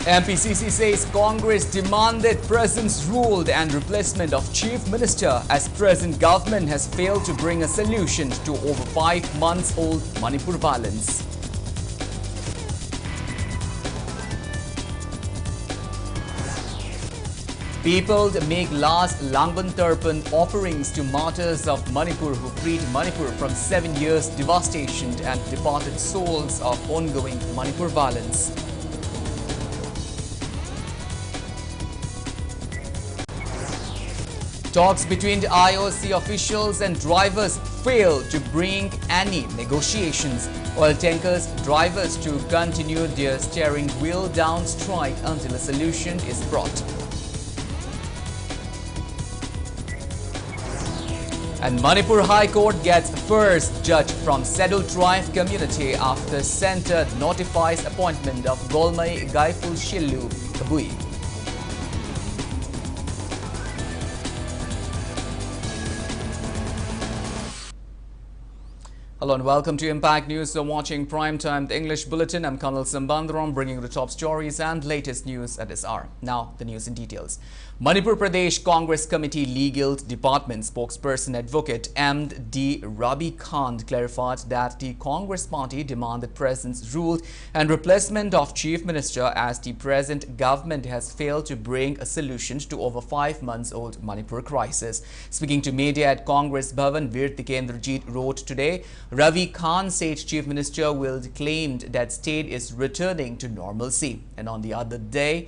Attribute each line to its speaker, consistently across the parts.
Speaker 1: MPCC says Congress demanded President's rule and replacement of Chief Minister as present government has failed to bring a solution to over 5 months old Manipur violence. People make last Langban offerings to martyrs of Manipur who freed Manipur from 7 years devastation and departed souls of ongoing Manipur violence. Talks between the IOC officials and drivers failed to bring any negotiations. Oil tankers drivers to continue their steering wheel down strike until a solution is brought. And Manipur High Court gets first judge from scheduled tribe community after centre notifies appointment of Golmai Gaiful Shillu Kabui. Hello and welcome to Impact News. You're watching Primetime, the English Bulletin. I'm KANEL SHAMBANDURAM, bringing the top stories and latest news at this hour. Now, the news in details. Manipur Pradesh Congress Committee Legal Department spokesperson Advocate M.D. Rabi Khan clarified that the Congress party demanded President's rule and replacement of Chief Minister as the present government has failed to bring a solution to over 5 months old Manipur crisis. Speaking to media at Congress Bhavan, Veer Tikendrajit wrote today, Ravi Khan said Chief Minister will claimed that state is returning to normalcy, and on the other day,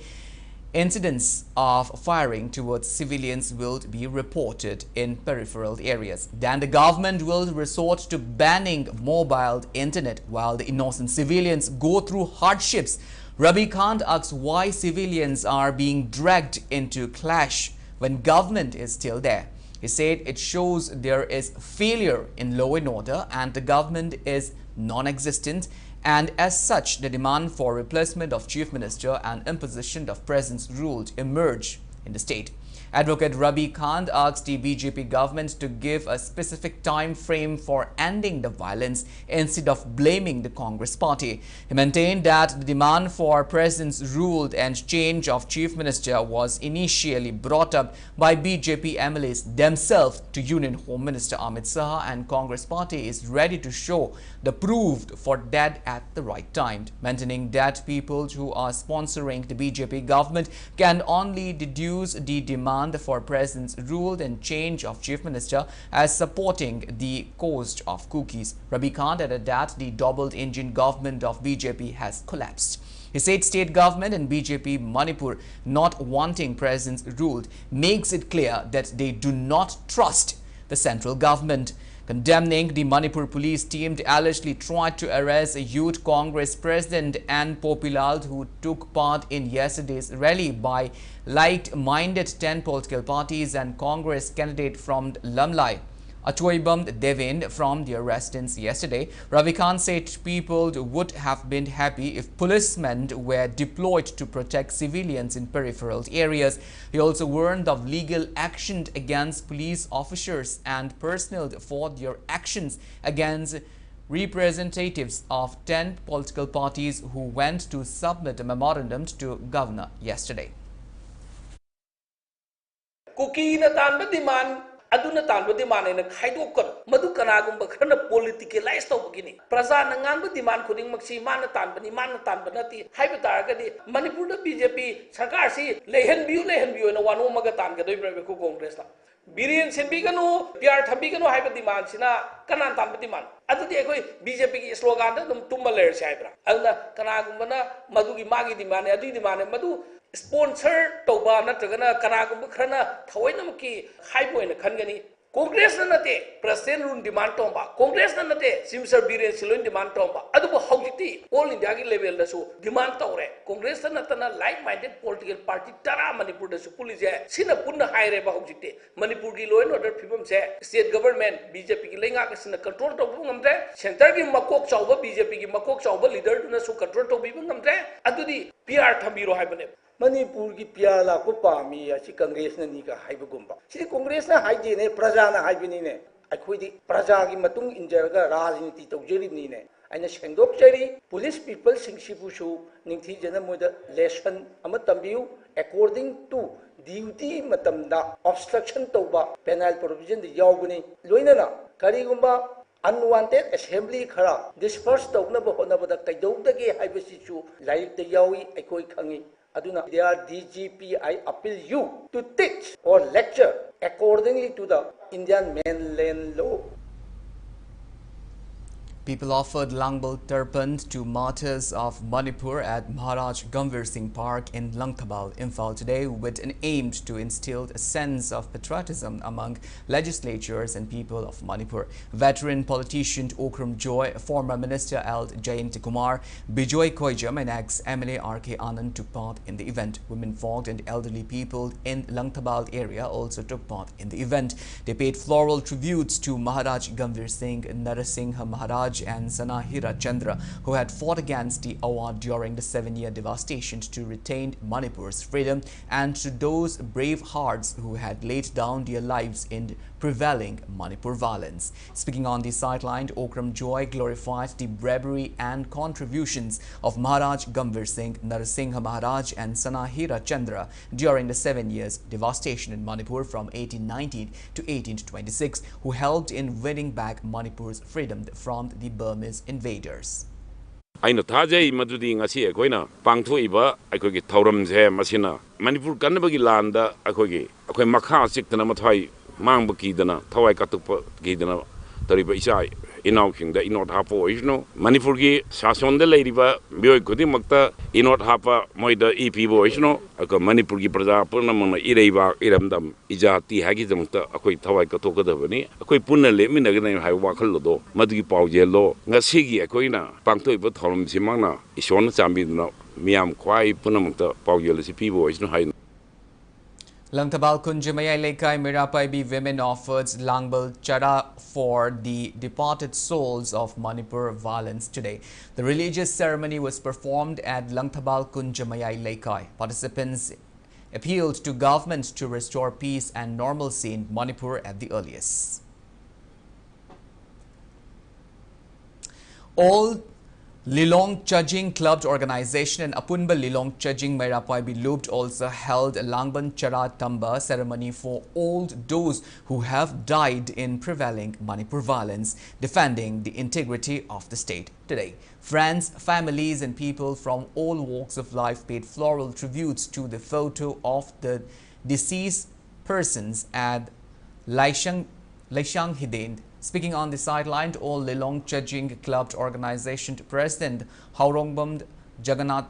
Speaker 1: incidents of firing towards civilians will be reported in peripheral areas. Then the government will resort to banning mobile internet while the innocent civilians go through hardships. Ravi Khan asks why civilians are being dragged into clash when government is still there. He said it shows there is failure in law and order and the government is non-existent, and as such the demand for replacement of Chief Minister and imposition of President's rule emerge in the state. Advocate Rabi Khan asked the BJP government to give a specific time frame for ending the violence instead of blaming the Congress party. He maintained that the demand for President's rule and change of Chief Minister was initially brought up by BJP MLAs themselves to Union Home Minister Amit Shah, and Congress party is ready to show the proof for that at the right time, maintaining that people who are sponsoring the BJP government can only deduce the demand for President's rule and change of Chief Minister as supporting the cause of cookies. Rabi Khan added that the double-engine government of BJP has collapsed. He said state government and BJP Manipur not wanting President's rule makes it clear that they do not trust the central government. Condemning the Manipur police team allegedly tried to arrest a youth Congress president and Popilal who took part in yesterday's rally by like-minded 10 political parties and Congress candidate from Lamlai. Atoibam Devend from their residence yesterday. Ravi Khan said people would have been happy if policemen were deployed to protect civilians in peripheral areas. He also warned of legal action against police officers and personnel for their actions against representatives of 10 political parties who went to submit a memorandum to governor yesterday.
Speaker 2: Aduna tanba demand in a kaidokon, Madukanagun Bakana politicalized Topogini. Praza Nangan demand coding Maxi Manatan, Manatan, Hypertargadi, Manipur BJP, Sakarsi, Lehen view, and a one Omagatan, Gadoibraco Congress. Birian Sembigano, Pierre Tabigano Hyperdemand, Sina, Kanan Tampatiman. At the Equi, BJP slogan, Tumbaler Sabra. Alna Kanagumana, Madugi Magi demand, Adi demand, Madu. Sponsor Toba Natagana, Kanagum Krana, Tawainamaki, Hypo in a Kangani, Congress Nate, President Run demand tomba, Congress Nate, Simsar Biran Silun demand tomba, Aduba Hogiti, all in the Agi level, the so demand Tore, Congress Natana, like minded political party, Tara Manipur, the Supulize, Sinapuna High Reba Hogiti, Manipur Gilo and other people say, state government, BJP Lingakas in the control of them there, Centergi Makok Sauber, BJP Makok Sauber, leader to the so control of people there, Adudi, PR Tambiro Habanep.
Speaker 3: Manipur ki piala ko pami si Congress na nika haibagumba. Si Congress na haidine praja na haibini ne. Akhoi di praja ki matung injaraga rajniti tawjeri ni ne. aina sengdokjari police people singsibusu ningthi jana moida lesson ama tambiu according to duty matamda obstruction tauba penal provision the yauguni loinana karigumba unwanted assembly khara disperse tawna ba hona bada kaidawdage haibasichu laik te yawi aikoi khangi aduna their DGP I appeal you to teach or lecture accordingly to the Indian mainland law.
Speaker 1: People offered Langbal Tarpand to martyrs of Manipur at Maharaj Gambhir Singh Park in Langthabal, Imphal today with an aim to instill a sense of patriotism among legislatures and people of Manipur. Veteran politician Okram Joy, former Minister Ld. Jayant Kumar, Bijoy Koijam and ex-MLA R.K. Anand took part in the event. Women, folk and elderly people in Langthabal area also took part in the event. They paid floral tributes to Maharaj Gambhir Singh, Narasingha Maharaj and Sanahira Chandra, who had fought against the Awadh during the 7-year devastation to retain Manipur's freedom, and to those brave hearts who had laid down their lives in prevailing Manipur violence. Speaking on the sideline, Okram Joy glorified the bravery and contributions of Maharaj Gambhir Singh, Narasingha Maharaj and Sanahira Chandra during the 7 years devastation in Manipur from 1819 to 1826, who helped in winning back Manipur's freedom from the Burmese invaders.
Speaker 4: Aina thajai madudi ngasi akoina pangthoiba akogi thauramse masina Manipur kanbagi landa akoi makha siktana mathai mangba kidana thawai katukpa kidana tariba isai inau kingda inot hapa oisno Manipur gi sasonda leiriba bioi khudi makta inot hapa moida EP boisno aka Manipur gi praja purna mona ireiba iramdam ijati hagi jamta akoi thawai katokadabani akoi punna leminagna hai wakhal do madgi paujelo ngasi gi akoina pangtoiba thorum simangna ison chambidna miam khwai punna makta paujelo si pi boisno hai.
Speaker 1: Langthabal Kunjamaya Lekai Mirapaibi women offered Langbal Chara for the departed souls of Manipur violence today. The religious ceremony was performed at Langthabal Kunjamaya Lekai. Participants appealed to government to restore peace and normalcy in Manipur at the earliest. All Lilong Chajing Clubbed Organization and Apunba Lilong Chajing Mairapaibi Looped also held a Langban Chara Tamba ceremony for all those who have died in prevailing Manipur violence, defending the integrity of the state. Today, friends, families and people from all walks of life paid floral tributes to the photo of the deceased persons at Laishang Hidend. Speaking on the sideline, all Lilong Chajing Clubbed Organization President Haurongbam Jagannath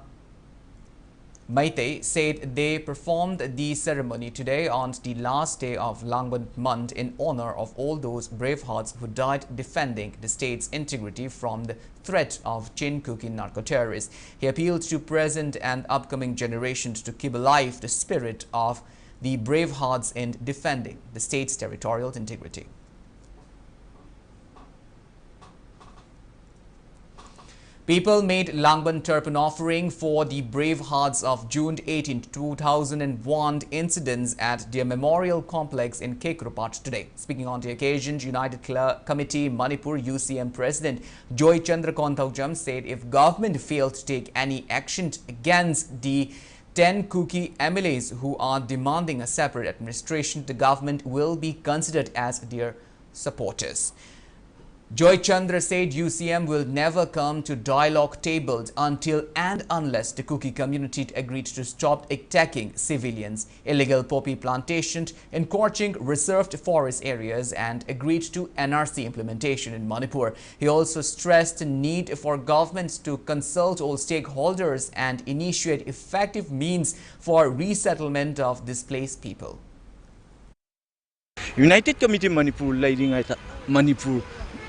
Speaker 1: Maite said they performed the ceremony today on the last day of Langban month in honor of all those brave hearts who died defending the state's integrity from the threat of chain-cooking narco-terrorists. He appealed to present and upcoming generations to keep alive the spirit of the brave hearts in defending the state's territorial integrity. People made Langban Turpan offering for the brave hearts of June 18, 2001 incidents at their memorial complex in Kekropat today. Speaking on the occasion, United Committee Manipur UCM President Joy Chandra Konthaujam said if government failed to take any action against the 10 Kuki MLAs who are demanding a separate administration, the government will be considered as their supporters. Joy Chandra said UCM will never come to dialogue tables until and unless the Kuki community agreed to stop attacking civilians, illegal poppy plantations, encroaching reserved forest areas and agreed to NRC implementation in Manipur. He also stressed the need for governments to consult all stakeholders and initiate effective means for resettlement of displaced people.
Speaker 5: United Committee Manipur leading Manipur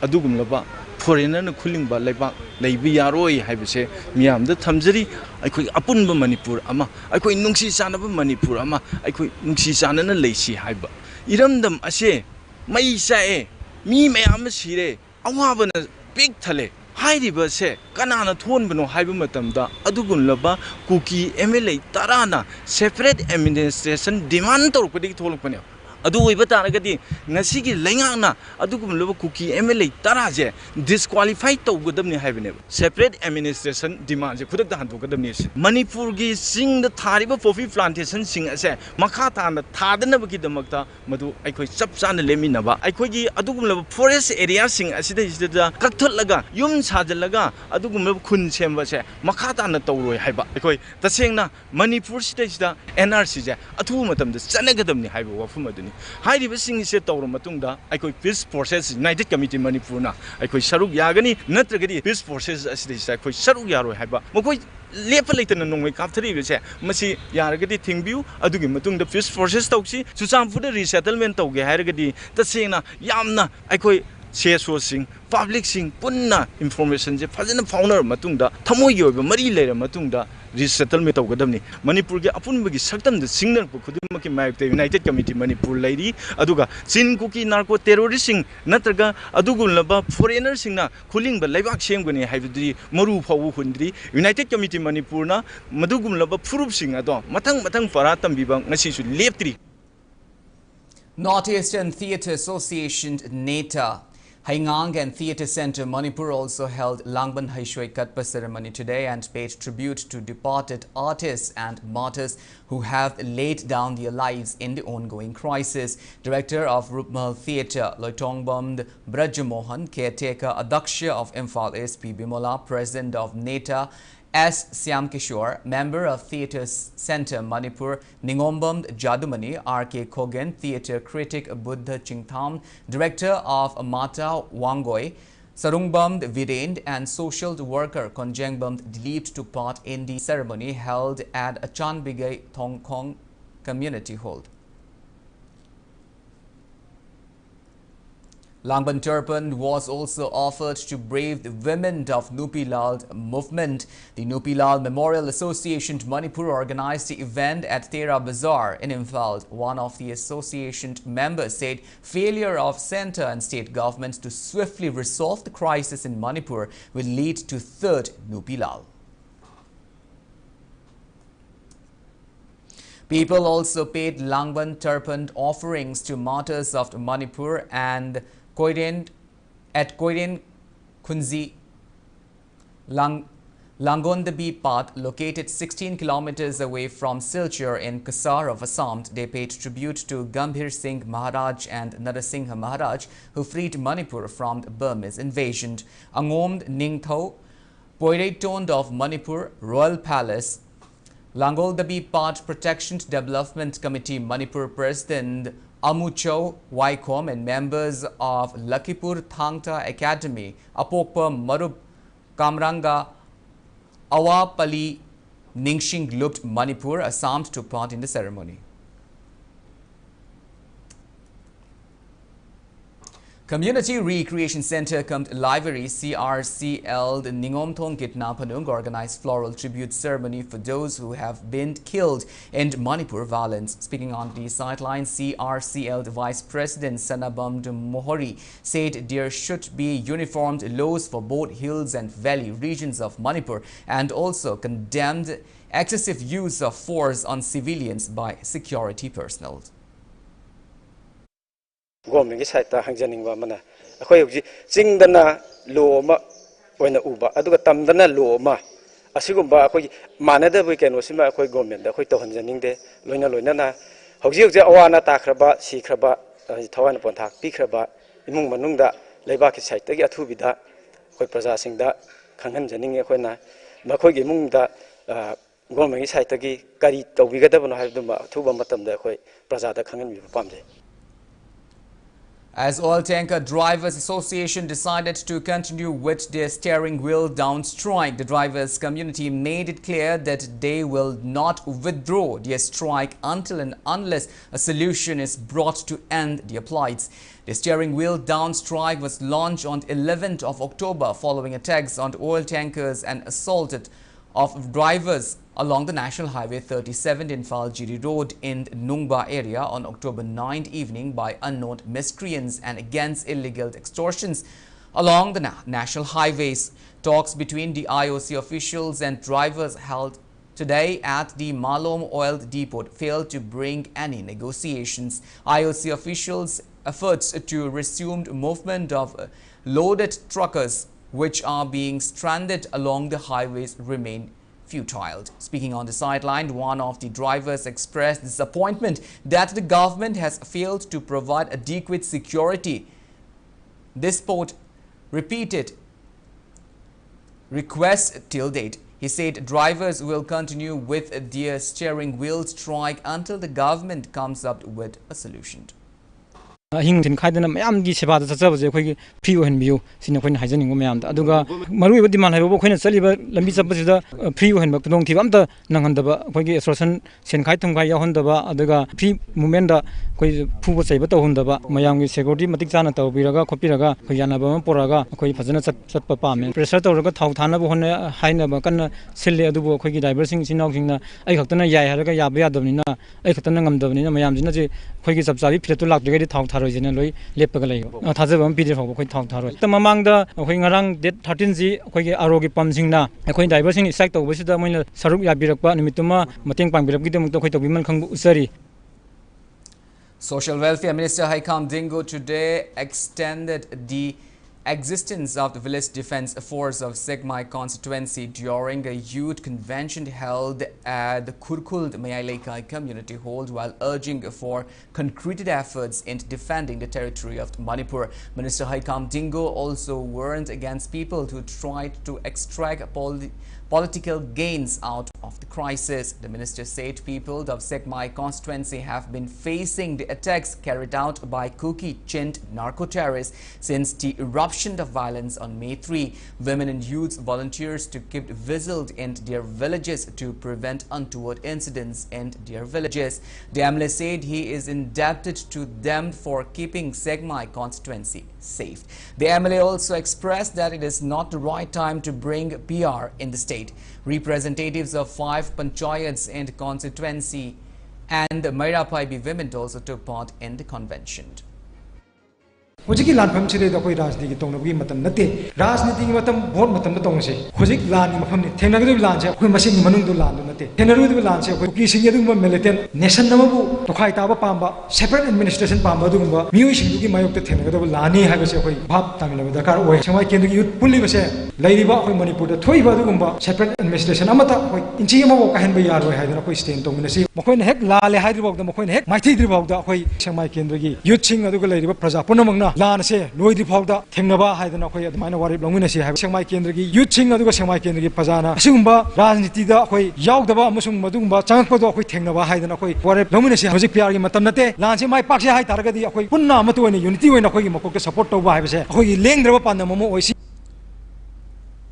Speaker 5: adugumlaba foreigner na khulingba leibak leibi yaroi haibase miyam da thamjari aikoi apunba Manipur ama aikoi nungsi sanaba Manipur ama aikoi nungsi sanana leisi haiba iramdam ase mai sae mi mayam sire awabana big thale hairiba se kanana thonbano haiba matamda adugumlaba Kuki MLA tarana separate administration demand torpadi tholpane adu oiba taragadi ngasigi lengana adugum lobo kuki MLA taraje disqualify tawgadamni haibane separate administration demand je khudak da handogadamni Manipur gi sing da thariba coffee plantation sing ase makha tana thadana bagi damakta madu aikoi chap chana leminaba aikoi gi adugum lobo forest area sing asida isida kaktholaga yum sajalaga adugum lobo khun semba se makha tana tawroi haiba aikoi tasengna Manipur sida NRC je athu matam da chanagadamni haiba wafum aduni हाइरिब सिंग से तौर मतुंगदा आइकोई piece forces United committee मणिपुरना आइकोई सरुक यागनी नत्रगदी piece forces असिदिसा आइकोई सरुक यारो हाइबा मकोई लेप लेतन नोंगै कापथरिबसे मसी यारगदी थिंगबिउ अदुगी मतुंगदा piece forces तौसी सुचामपुर resettlement तौगे हाइरगदी तसेना यामना आइकोई सेसो सिंग public सिंग पुन्ना information जे फजन फाउनर मतुंगदा थमोई ओइबा मरी लेर मतुंगदा resettlement tawgadamni Manipur ge apunbagi saktam de singnar ko khudimaki mayukte United Committee Manipur lairi aduga chin kuki narco terrorist sing natraga adugulaba foreigner singna khuling ba laibak semgani haibudri maru phawu hundri United Committee Manipur na madugumlaba furup sing ado matang para tambiba ngasi su leptri
Speaker 1: Northeastern Theatre Association NETA Haingang and Theatre Centre Manipur also held Langban Haishwai Katpa ceremony today and paid tribute to departed artists and martyrs who have laid down their lives in the ongoing crisis. Director of Rupmal Theatre Loitongbam Brajamohan, caretaker Adaksha of Imphal SP Bimola, president of NETA S. Syamkishore, member of Theatre Centre Manipur Ningombam Jadumani, R.K. Kogan, theatre critic Buddha Chingtham, director of Mata Wangoi, Sarungbam Virend and social worker Konjengbam Dilip took part in the ceremony held at Achanbigay Thongkong Community Hall. Langban Turpan was also offered to brave the women of Nupilal movement. The Nupilal Memorial Association Manipur organized the event at Tera Bazaar in Imphal. One of the association members said failure of centre and state governments to swiftly resolve the crisis in Manipur will lead to third Nupilal. People also paid Langban Turpan offerings to martyrs of Manipur and at Koiren Kunzi Langondabi Path, located 16 kilometers away from Silchar in Kasar of Assam. They paid tribute to Gambhir Singh Maharaj and Narasingha Maharaj, who freed Manipur from the Burmese invasion. Angom Ningtho, Poiretoned of Manipur Royal Palace, Langoldabi Path Protection Development Committee Manipur President Amucho Waikom and members of Lakipur Thangta Academy, Apokpa Marub Kamranga Awapali Ningxing looked Manipur, Assam took part in the ceremony. Community Recreation Center cum Library CRCL Ningomthong Kitnapanung organized floral tribute ceremony for those who have been killed in Manipur violence. Speaking on the sidelines, CRCL Vice President Sanabam Mohori said there should be uniformed laws for both hills and valley regions of Manipur and also condemned excessive use of force on civilians by security personnel.
Speaker 3: Government side ta hangjaning ba mana akhoi hoji chingdana lo ma oina uba aduga tamdana lo ma asigumba akhoi manada boi keno sima akhoi government da akhoi to hanjaning de loina na hoji hoji awana ta khraba sikraba thawan ponthak pikraba imung manungda leiba ki side tagi athu bida akhoi praja singda khanghan janing akhoi na makhoi gi mungda government side tagi kari tawbiga da bano haibduma thuba matam da akhoi praja da khanghan mi pamje.
Speaker 1: As Oil Tanker Drivers Association decided to continue with their steering wheel down strike, the drivers community made it clear that they will not withdraw their strike until and unless a solution is brought to end their plights. The steering wheel down strike was launched on 11th of October following attacks on oil tankers and assaulted of drivers along the National Highway 37 in Falgiri Road in Nungba area on October 9th evening by unknown miscreants and against illegal extortions along the national highways. Talks between the IOC officials and drivers held today at the Malom Oil Depot failed to bring any negotiations. IOC officials' efforts to resume movement of loaded truckers which are being stranded along the highways remain futile. Speaking on the sideline, one of the drivers expressed disappointment that the government has failed to provide adequate security. This port repeated requests till date. He said drivers will continue with their steering wheel strike until the government comes up with a solution.
Speaker 6: Hingtin khaidana mayam gi seba da chachabaje khoi free ohen biu sina khoin haijaning go mayam da aduga marui ba demand haibo khoina chaliba lambi chapasi da free ohen ba dong thibam da nanghanda khoi gi association sen khai thum khai yahonda ba aduga free movement da khoi phuba chaiba ta honda ba mayam gi security matik chana taw biraga khopiraga khoi yana ba poraga khoi phajana chat pa pame pressure tawraga thau thana ba honna haina ba kan sille adubo khoi gi driver sing sinau singna ai khaktana yai haraga yaba yadabnina ai khaktana ngamdabnina mayam jina je khoi gi chapchabi philetu lakdega di thau loi leppaga lei thajabam pide phau khoi thau tharoi tamamangda khoi ngarang date 13 ji khoi ge arogi pamsingna khoi driver sing strike tawbasida moina saruk yabirakpa nimituma mateng pangbirap gidamuk khoi tawbiman khangbu usari.
Speaker 1: Social Welfare Minister Haikam Dingo today extended the existence of the Village Defence Force of Segmai constituency during a youth convention held at the Kurkuld Mayailekai community hall while urging for concreted efforts in defending the territory of Manipur. Minister Haikam Dingo also warned against people who tried to extract political gains out of the crisis. The minister said people of Segmai constituency have been facing the attacks carried out by Kuki-Chint narco-terrorists since the eruption of violence on May 3. Women and youths volunteers to keep vigilant in their villages to prevent untoward incidents in their villages. The MLA said he is indebted to them for keeping Segmai constituency safe. The MLA also expressed that it is not the right time to bring PR in the state. Representatives of 5 panchayats in the constituency and the Mairapaibi women also took part in the convention.
Speaker 7: Hujiki lan pham chire da koi rajniti tong nabi matam nate rajniti ki matam vote matam da tong se hujik lan ni mapham ni thengna gi lan se koi masing manung du lan du nate thengna du lan se koi ki sing yadu ma militant nation namabu to khai ta ba pamba separate administration pamba du ba mioi sing du gi mayok te thengna ga lan ni ha ga se koi bhab tamila ba dakar oi samai kendra gi youth pulli ba se lairi ba koi manipur da thoi ba du gumba separate administration amata koi inchi ma bo ka hen ba yar oi ha da koi stand tong na si makoi na hek la le hai ri ba da makoi na hek mai thi ri ba da koi samai kendra gi youth sing adu ga lairi ba praja punamang lan se loidi phawda thengnaba haidana khoi admaina wari longmina si hai sengmai kendra gi youth sing aduga sengmai kendra gi pajana asungba rajniti da khoi yaudaba amasung madungba changpado khoi thengnaba haidana khoi wari longmina si hojik pyar gi matam nate lan se mai pakse hai targa di khoi punna amatu ni unity oina khoi gi makok support tawba hai se khoi lengdraba panna momo oisi.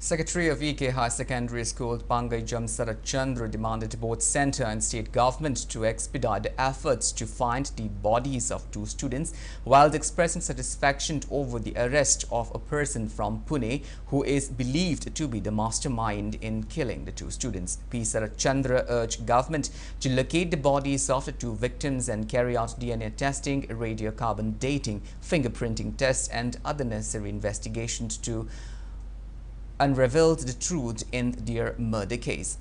Speaker 1: Secretary of EK High Secondary School Pangai Jamsara Chandra demanded both centre and state government to expedite the efforts to find the bodies of 2 students while expressing satisfaction over the arrest of a person from Pune who is believed to be the mastermind in killing the 2 students. P. Sarachandra urged government to locate the bodies of the 2 victims and carry out DNA testing, radiocarbon dating, fingerprinting tests and other necessary investigations to unraveled the truth in their murder case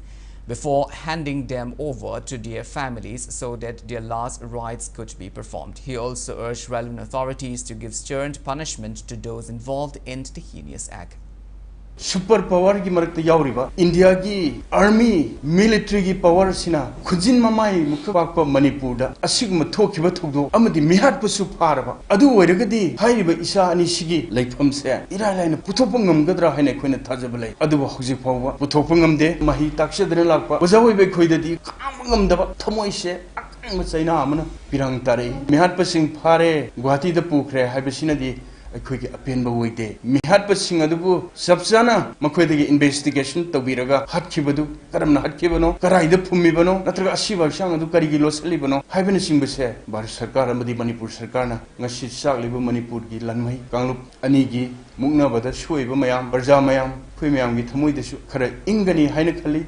Speaker 1: before handing them over to their families so that their last rites could be performed. He also urged relevant authorities to give stern punishment to those involved in the heinous act.
Speaker 8: Super power की मरकते यावरीबा India की army military की power सिना खुजिन ममाई मुखपाक मणिपुर दा असिग मथोखिबा थोगदो अमदि मिहाट पसु फारबा अदु ओइरगदि हाइरिबा इसा अनिसिगी लाइफम से इरालाइन पुथोप ngमगद्रा हाइने खोइना थाजबलै अदु हौजि फावबा पुथोप ngमदे माहि ताक्सदने लाकपा बजावइबे खोइददि काम ngमदबा थमोइसे अकंग मचैना अमना पिरंग तारे मिहाट पसिंग फारे गुवाहाटी दा पुखरे हाइबसिनादि अखोई के अपेन बवइदे मिहाट पसिंग अदुबु सबजाना मखोइदगे इन्वेस्टिगेशन तबीरगा हटखिबदु करमना हटखिबनो कराइद फुमिबनो नत्रगा असिबा सांग अदु करिगी लोसलिबनो हाइबन सिंबसे भारत सरकार अमदि मणिपुर सरकारना ngasi saklibu मणिपुर की लनमै कांगलुप अनिगी मुक्नबदा सोइबा मयाम प्रजा मयाम खुइ मयाम की थमोइदसु खरा इंगनी हाइना खली.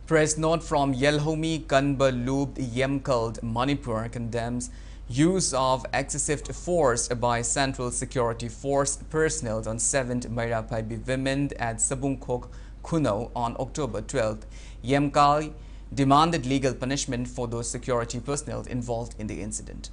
Speaker 1: Press note from Yelhomi Kanbalub Yemkald Manipur condemns use of excessive force by Central Security Force personnel on 7th Mairapaibi women at Sabungkok Kuno on October 12th. Yemkal demanded legal punishment for those security personnel involved in the incident.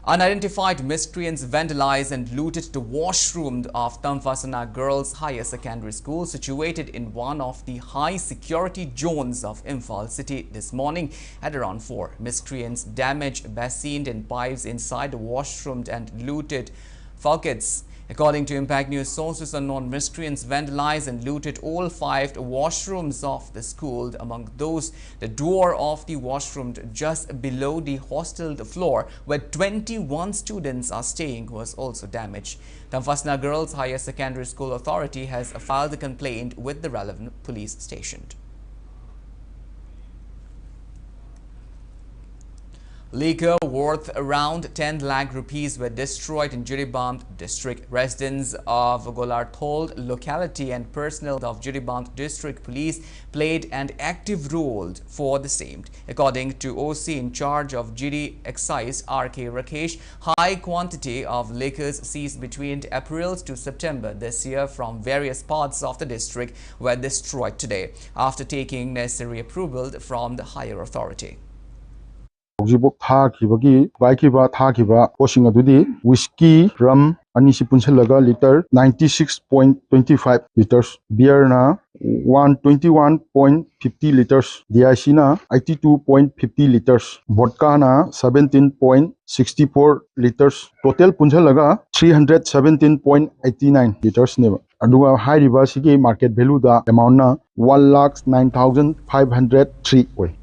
Speaker 1: Unidentified miscreants vandalized and looted the washroom of Tamfasana Girls Higher Secondary School situated in one of the high-security zones of Imphal city this morning at around 4. Miscreants damaged basins and pipes inside the washroom and looted faucets. According to Impact News sources, unknown miscreants vandalized and looted all 5 washrooms of the school. Among those, the door of the washroom just below the hostel floor, where 21 students are staying, was also damaged. Tamfasna Girls Higher Secondary School Authority has filed a complaint with the relevant police station. Liquor worth around 10 lakh rupees were destroyed in Jiribam district. Residents of Golarthold locality and personnel of Jiribam district police played an active role for the same. According to OC in charge of Jiri Excise RK Rakesh, high quantity of liquors seized between April to September this year from various parts of the district were destroyed today after taking necessary approval from the higher authority.
Speaker 9: Jibok Thakibagi, Baikiba Thakiba, washing adudi, whiskey, rum, Anisi Punchelaga liter 96.25 liters, beer na 121.50 liters, DIC na 82.50 liters, vodka na 17.64 liters, total Punchelaga 317.89 liters neva. Aduga high river sige market value da amount na 1,09,503 way.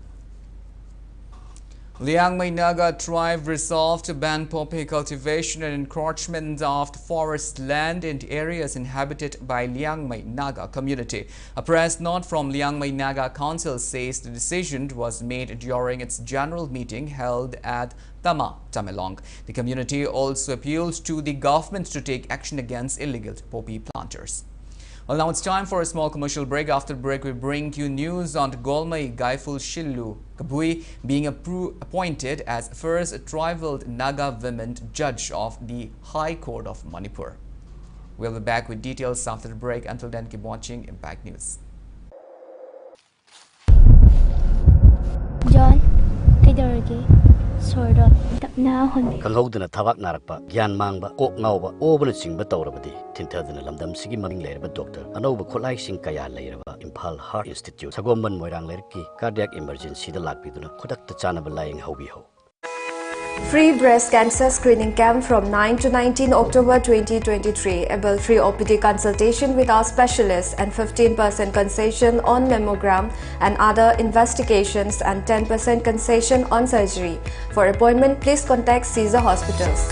Speaker 1: Liangmai Naga tribe resolved to ban poppy cultivation and encroachment of forest land in areas inhabited by Liangmai Naga community. A press note from Liangmai Naga Council says the decision was made during its general meeting held at Tamelong. The community also appealed to the government to take action against illegal poppy planters. Well, now it's time for a small commercial break. After the break, we bring you news on Golmai Gaiful Shillu Kabui being appointed as first tribal Naga women judge of the High Court of Manipur. We'll be back with details after the break. Until then, keep watching Impact News.
Speaker 10: John, kaidarage? Sordo, tapna hon.
Speaker 11: Kanghodana Tavak Narakpa, Gyan Mangba, Ok Nauba, Obana Singba Taurabadi, Tintadana Lamdam Sigi Maring Leraba Doctor, Anova Kolai Sing Kaya Leraba, Impal Heart Institute, Sagomban Moirang Lerki, Cardiac Emergency, the Lakpiduna, Kodak Tachanaba Lying Hobiho.
Speaker 12: Free breast cancer screening camp from 9 to 19 October 2023. Able free OPD consultation with our specialists and 15% concession on mammogram and other investigations and 10% concession on surgery. For appointment, please contact Caesar Hospitals.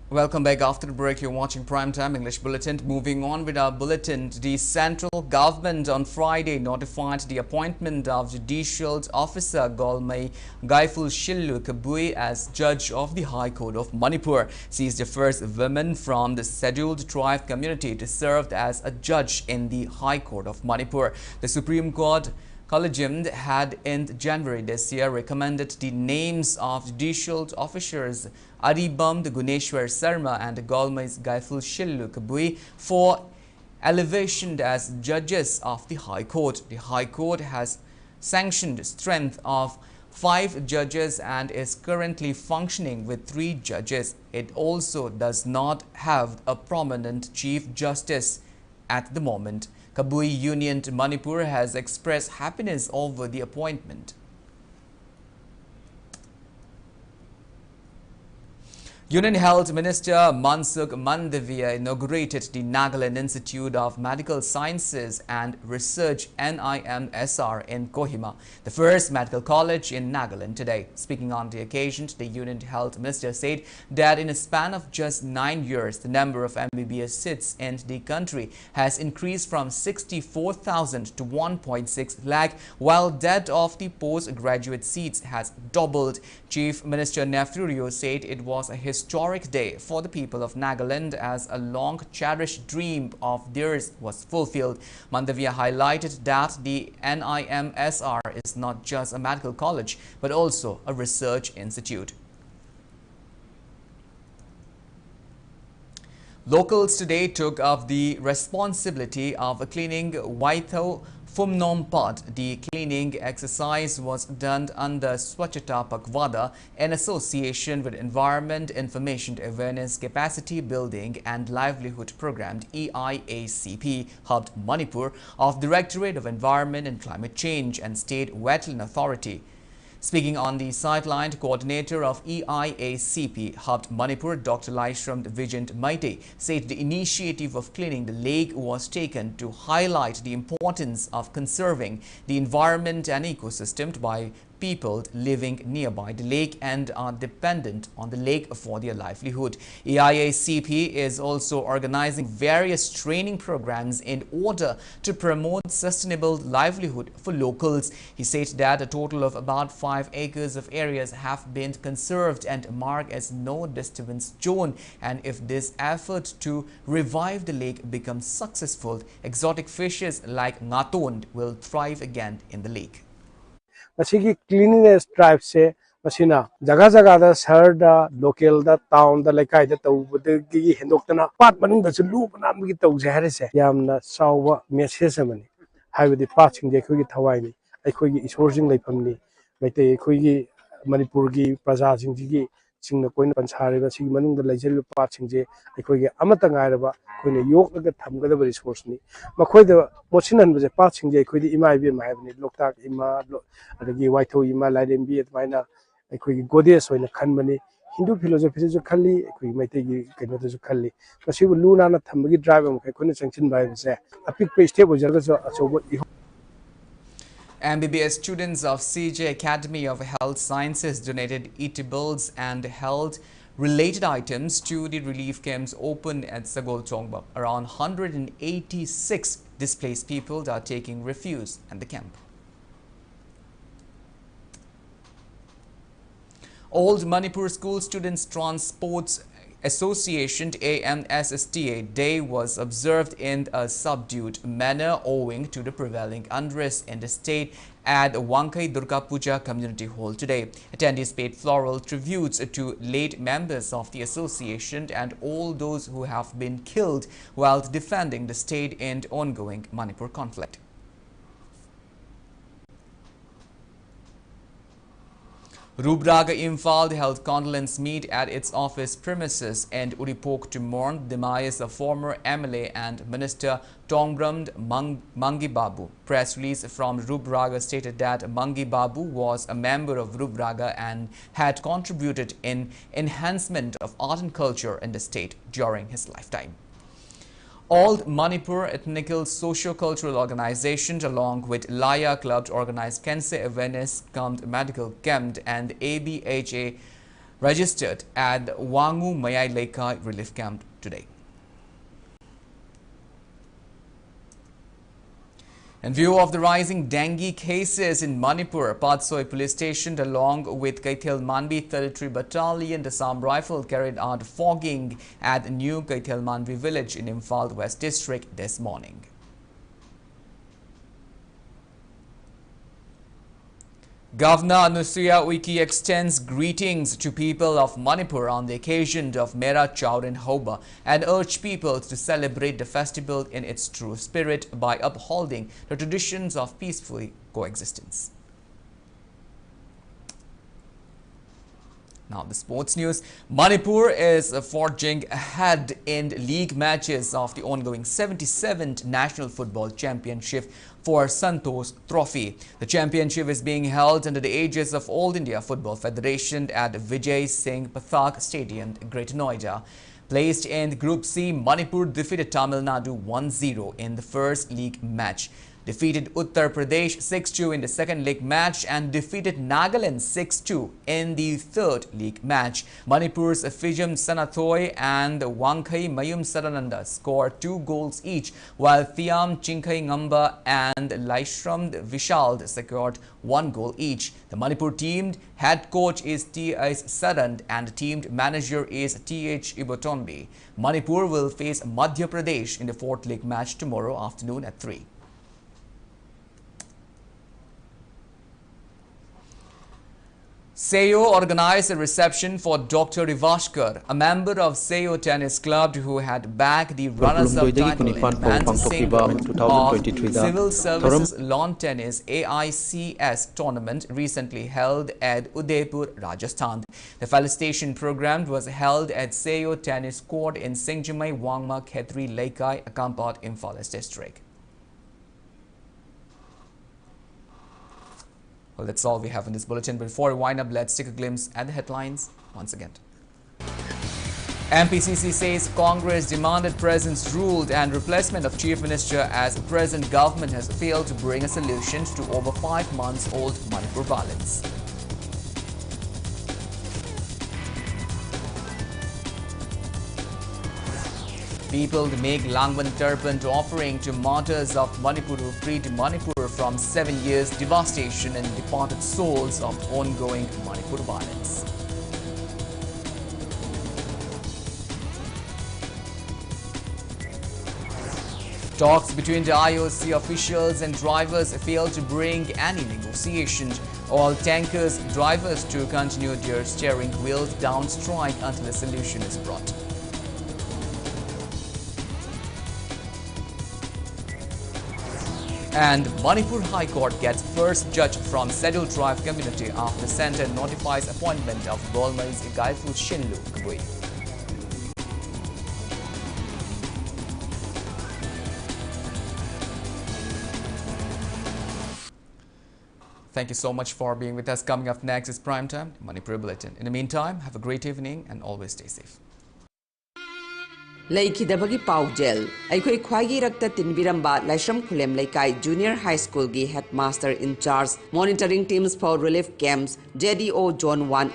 Speaker 1: Welcome back. After the break, you're watching Primetime English Bulletin. Moving on with our bulletin, the central government on Friday notified the appointment of Judicial Officer Golmai Gaiful Shillu Kabui as judge of the High Court of Manipur. She is the first woman from the scheduled tribe community to serve as a judge in the High Court of Manipur. The Supreme Court Collegium had in January this year recommended the names of judicial officers Aribam Guneshwar Sarma and Golmai Gaiful Shillu Kabui for elevation as judges of the High Court. The High Court has sanctioned strength of 5 judges and is currently functioning with 3 judges. It also does not have a prominent Chief Justice at the moment. Kabui Union to Manipur has expressed happiness over the appointment. Union Health Minister Mansukh Mandavia inaugurated the Nagaland Institute of Medical Sciences and Research NIMSR in Kohima, the first medical college in Nagaland today. Speaking on the occasion, the Union Health Minister said that in a span of just 9 years, the number of MBBS seats in the country has increased from 64,000 to 1.6 lakh, while that of the postgraduate seats has doubled. Chief Minister Nefthurio said it was a historic day for the people of Nagaland as a long-cherished dream of theirs was fulfilled. Mandavia highlighted that the NIMSR is not just a medical college but also a research institute. Locals today took up the responsibility of cleaning Waitho Phumnom Pad. The cleaning exercise was done under Swachhata Pakhwada in association with Environment Information Awareness Capacity Building and Livelihood Program EIACP Hub Manipur of Directorate of Environment and Climate Change and State Wetland Authority. Speaking on the sideline, coordinator of EIACP Hub Manipur, Dr. Laishram Vijayant Maite, said the initiative of cleaning the lake was taken to highlight the importance of conserving the environment and ecosystem by people living nearby the lake and are dependent on the lake for their livelihood. EIACP is also organizing various training programs in order to promote sustainable livelihood for locals. He said that a total of about 5 acres of areas have been conserved and marked as no disturbance zone, and if this effort to revive the lake becomes successful, exotic fishes like ngaton will thrive again in the lake.
Speaker 13: Masigi cleanliness drive se masina jaga jaga da shahar da local da town da laikai da tawbud gi hendoktana pat manung da lu banam gi taw jahare se yamna sawa message amani haibadi pat sing de khoi gi thawai ni akhoi gi isor jing laifam ni maite khoi gi manipur gi praja jing gi singna koina pansare ba sigi manung da laijel pat sing je akhoi gi amata ngai ba koina yok ga thamga da resource ni makhoi da mochinan ba je pat sing je khoi di imai bi mai ni loktak ima adagi waitho ima lairembi atmaina akhoi gi goddess oina khanbani hindu philosophy ju khalli akhoi maite gi kaino ju khalli masibu luna na thambagi drive am koina changchin bai se apik pe step ojarga jo achobo
Speaker 1: MBBS students of CJ Academy of Health Sciences donated eatables and health-related items to the relief camps opened at Sagol Chongba. Around 186 displaced people are taking refuge at the camp. Old Manipur School Students Transports Association AMSSTA Day was observed in a subdued manner owing to the prevailing unrest in the state at Wangkai Durga Puja Community Hall today. Attendees paid floral tributes to late members of the association and all those who have been killed while defending the state in the ongoing Manipur conflict. Rubraga Imphal held condolence meet at its office premises in Uripok to mourn the demise of former MLA and Minister Tongbram Mangi Babu. Press release from Rubraga stated that Mangi Babu was a member of Rubraga and had contributed in enhancement of art and culture in the state during his lifetime. Old Manipur Ethnical Socio-Cultural Organization along with Laya Club organized Cancer Awareness Medical Camp and ABHA registered at Wangu Mayai Leka Relief Camp today. In view of the rising dengue cases in Manipur, Patsoi Police Station along with Kaithel Manvi 33 Battalion, the Assam Rifle carried out fogging at New Kaithel Manvi village in Imphal West District this morning. Governor Anusuya Uike extends greetings to people of Manipur on the occasion of Mera Chaurin Hoba and urged people to celebrate the festival in its true spirit by upholding the traditions of peaceful coexistence. Now the sports news. Manipur is forging ahead in league matches of the ongoing 77th National Football Championship for Santosh Trophy. The championship is being held under the aegis of All India Football Federation at Vijay Singh Pathak Stadium, Greater Noida. Placed in Group C, Manipur defeated Tamil Nadu 1-0 in the first league match, defeated Uttar Pradesh 6-2 in the second league match and defeated Nagaland 6-2 in the third league match. Manipur's Fijam Sanathoy and Wangkai Mayum Sarananda scored 2 goals each, while Thiam Chinkai Ngamba and Laishram Vishal secured 1 goal each. The Manipur team head coach is T.S. Sarand and the team manager is T.H. Ibotombi. Manipur will face Madhya Pradesh in the fourth league match tomorrow afternoon at 3. Seyo organized a reception for Dr. Ivashkar, a member of Seyo Tennis Club who had bagged the runners-up title in the men's singles of Civil Services Lawn Tennis AICS tournament recently held at Udaipur, Rajasthan. The felicitation program was held at Seyo Tennis Court in Singjamai, Wangma, Khetri, Laikai, Akampat, Imphal District. Well, that's all we have in this bulletin. Before we wind up, let's take a glimpse at the headlines once again. MPCC says Congress demanded President's rule and replacement of Chief Minister as the present government has failed to bring a solution to over 5 months old Manipur violence. People make Langban Turban offering to martyrs of Manipur who freed Manipur from 7 years devastation and departed souls of ongoing Manipur violence. Talks between the IOC officials and drivers failed to bring any negotiations. All tankers drivers to continue their steering wheels down strike until a solution is brought. And Manipur High Court gets first judge from scheduled tribe community after Centre notifies appointment of Bolmai's Gaifu Shinlu Kagui. Thank you so much for being with us. Coming up next is Primetime Manipur Bulletin. In the meantime, have a great evening and always stay safe.
Speaker 14: Laikidabagi Paujel, Aikoi Kwagi Rakta Tinbiramba, Laisham Kulem Laikai Junior High School Gi Headmaster in charge, monitoring teams for relief camps, JDO John 1